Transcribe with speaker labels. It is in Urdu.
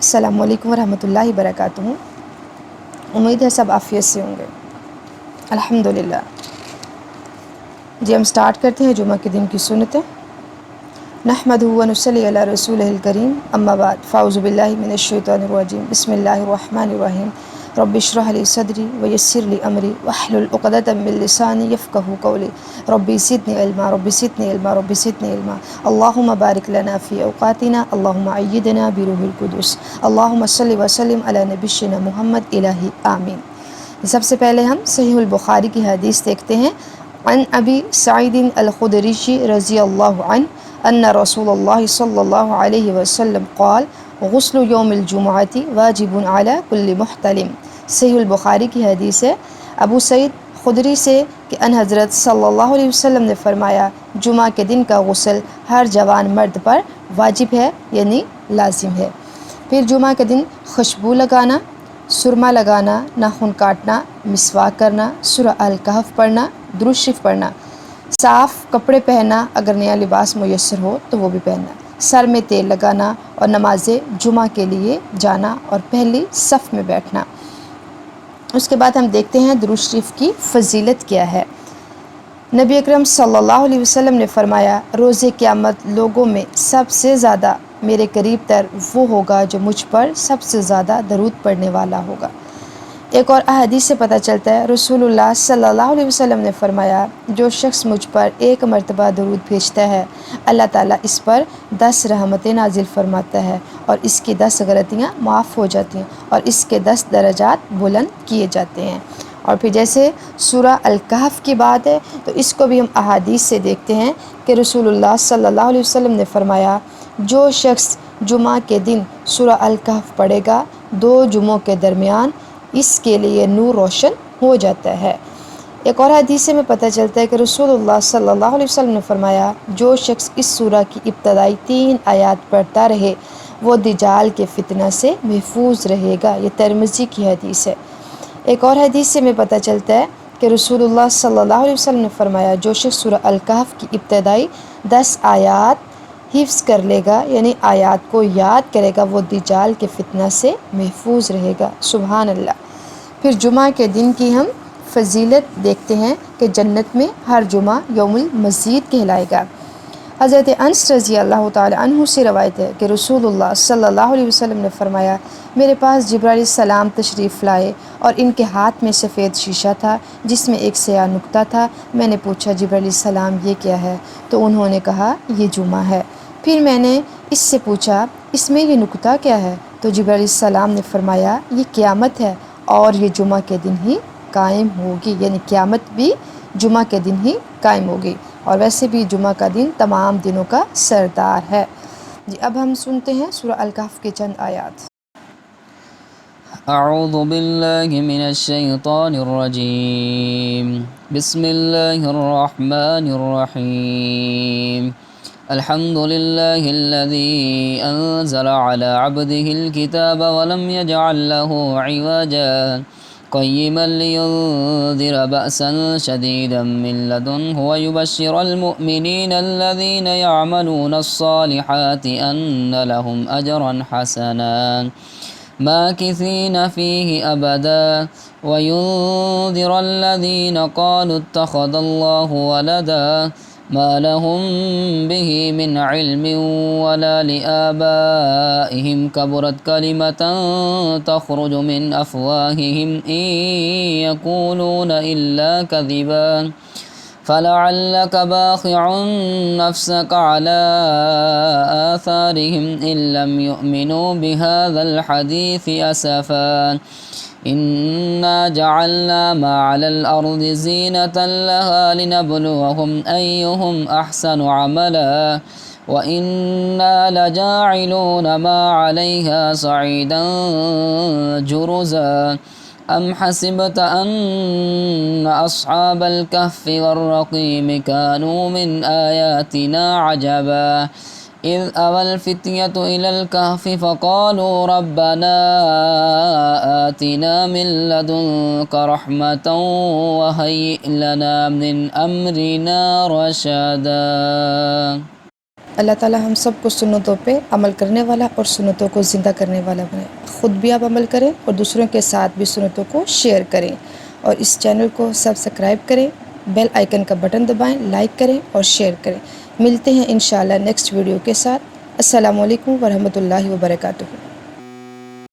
Speaker 1: السلام علیکم ورحمۃ اللہ وبرکاتہ۔ امید ہے سب عافیت سے ہوں گے، الحمدللہ۔ جی ہم سٹارٹ کرتے ہیں جمعہ کے دن کی سنتیں۔ نحمدہ و نصلی علی رسولہ الکریم، اما بعد، فاعوذ باللہ من الشیطان الرجیم، بسم اللہ الرحمن الرحیم۔ رب اشرح لی صدری ویسر لی امری واحلل عقدۃ من لسانی یفقہوا قولی، رب زدنی علما رب زدنی علما رب زدنی علما، اللہم بارک لنا فی اوقاتنا، اللہم ایدنا بروح القدس، اللہم صلی وسلم علی نبینا محمد الہی آمین۔ سب سے پہلے ہم صحیح البخاری کی حدیث دیکھتے ہیں۔ عن ابی سعید الخدری رضی اللہ عنہ ان رسول اللہ صلی اللہ علیہ وسلم قال غسل یوم الجمعۃ واجب علی کل محتلم۔ صحیح البخاری کی حدیث ہے، ابو سعید خدری سے کہ ان حضرت صلی اللہ علیہ وسلم نے فرمایا جمعہ کے دن کا غسل ہر جوان مرد پر واجب ہے، یعنی لازم ہے۔ پھر جمعہ کے دن خوشبو لگانا، سرما لگانا، ناخن کاٹنا، مسواک کرنا، سورہ الکہف پڑھنا، درود شریف پڑھنا، صاف کپڑے پہننا، اگر نیا لباس میسر ہو تو وہ بھی پہننا، سر میں تیل لگانا اور نماز جمعہ کے لیے جانا اور پہلی صف میں بیٹھنا۔ اس کے بعد ہم دیکھتے ہیں درود شریف کی فضیلت کیا ہے۔ نبی اکرم صلی اللہ علیہ وسلم نے فرمایا روز قیامت لوگوں میں سب سے زیادہ میرے قریب تر وہ ہوگا جو مجھ پر سب سے زیادہ درود پڑھنے والا ہوگا۔ ایک اور احادیث سے پتہ چلتا ہے، رسول اللہ صلی اللہ علیہ وسلم نے فرمایا جو شخص مجھ پر ایک مرتبہ درود بھیجتا ہے اللہ تعالیٰ اس پر 10 رحمتیں نازل فرماتا ہے اور اس کی 10 غلطیاں معاف ہو جاتی ہیں اور اس کے 10 درجات بلند کیے جاتے ہیں۔ اور پھر جیسے سورہ الکہف کی بات ہے تو اس کو بھی ہم احادیث سے دیکھتے ہیں کہ رسول اللہ صلی اللہ علیہ وسلم نے فرمایا جو شخص جمعہ کے دن سورہ الکہف پڑھے گا 2 جمعوں کے درمیان اس کے لیے نور روشن ہو جاتا ہے۔ ایک اور حدیث میں پتہ چلتا ہے کہ رسول اللہ صلی اللہ علیہ وسلم نے فرمایا جو شخص اس سورہ کی ابتدائی 3 آیات پڑھتا رہے وہ دجال کے فتنہ سے محفوظ رہے گا۔ یہ ترمذی کی حدیث ہے۔ ایک اور حدیث سے ہمیں پتہ چلتا ہے کہ رسول اللہ صلی اللہ علیہ وسلم نے فرمایا جو شخص سورہ الکہف کی ابتدائی 10 آیات حفظ کر لے گا، یعنی آیات کو یاد کرے گا، وہ دجال کے فتنہ سے محفوظ رہے گا۔ سبحان اللہ۔ پھر جمعہ کے دن کی ہم فضیلت دیکھتے ہیں کہ جنت میں ہر جمعہ یوم المزید کہلائے گا۔ حضرت انس رضی اللہ تعالی عنہ سے روایت ہے کہ رسول اللہ صلی اللہ علیہ وسلم نے فرمایا میرے پاس جبرائیل علیہ السلام تشریف لائے اور ان کے ہاتھ میں سفید شیشہ تھا جس میں ایک سیاہ نقطہ تھا۔ میں نے پوچھا جبرائیل علیہ السلام یہ کیا ہے؟ تو انہوں نے کہا یہ جمعہ ہے۔ پھر میں نے اس سے پوچھا اس میں یہ نقطہ کیا ہے؟ تو جبرائیل علیہ السلام نے فرمایا یہ قیامت ہے اور یہ جمعہ کے دن ہی قائم ہوگی، یعنی قیامت بھی جمعہ کے دن ہی قائم ہوگی، اور ویسے بھی جمعہ کا دن تمام دنوں کا سردار ہے۔ جی اب ہم سنتے ہیں سورہ الکہف کے چند آیات۔
Speaker 2: اعوذ باللہ من الشیطان الرجیم، بسم اللہ الرحمن الرحیم۔ الحمد للہ الذی انزل علی عبده الكتاب ولم يجعل له عوجا قیما لینذر بأسا شدیدا من لدنہ ویبشر المؤمنین الذین یعملون الصالحات ان لهم اجرا حسنا ماکثین فیہ ابدا وینذر الذین قالوا اتخذ اللہ ولدا ما لهم به من علم ولا لآبائهم كبرت كلمة تخرج من أفواههم إن يقولون إلا كذبا فلعلك باخع نفسك على آثارهم إن لم يؤمنوا بهذا الحديث أسفا إنا جعلنا ما على الأرض زينة لها لنبلوهم أيهم أحسن عملا وإنا لجاعلون ما عليها صعيدا جرزا أم حسبت أن أصحاب الكهف والرقيم كانوا من آياتنا عجبا إذ أوى الفتية إلى الكهف فقالوا ربنا آتنا من لدنك رحمة وهيئ لنا من أمرنا رشدا۔
Speaker 1: اللہ تعالی ہم سب کو سنتوں پہ عمل کرنے والا اور سنتوں کو زندہ کرنے والا بنائے. خود بھی آپ عمل کریں اور دوسروں کے ساتھ بھی سنتوں کو شیئر کریں اور اس چینل کو سبسکرائب کریں, بیل آئیکن کا بٹن دبائیں, لائک کریں اور شیئر کریں. ملتے ہیں انشاءاللہ نیکسٹ ویڈیو کے ساتھ. السلام علیکم ورحمۃ اللہ وبرکاتہ.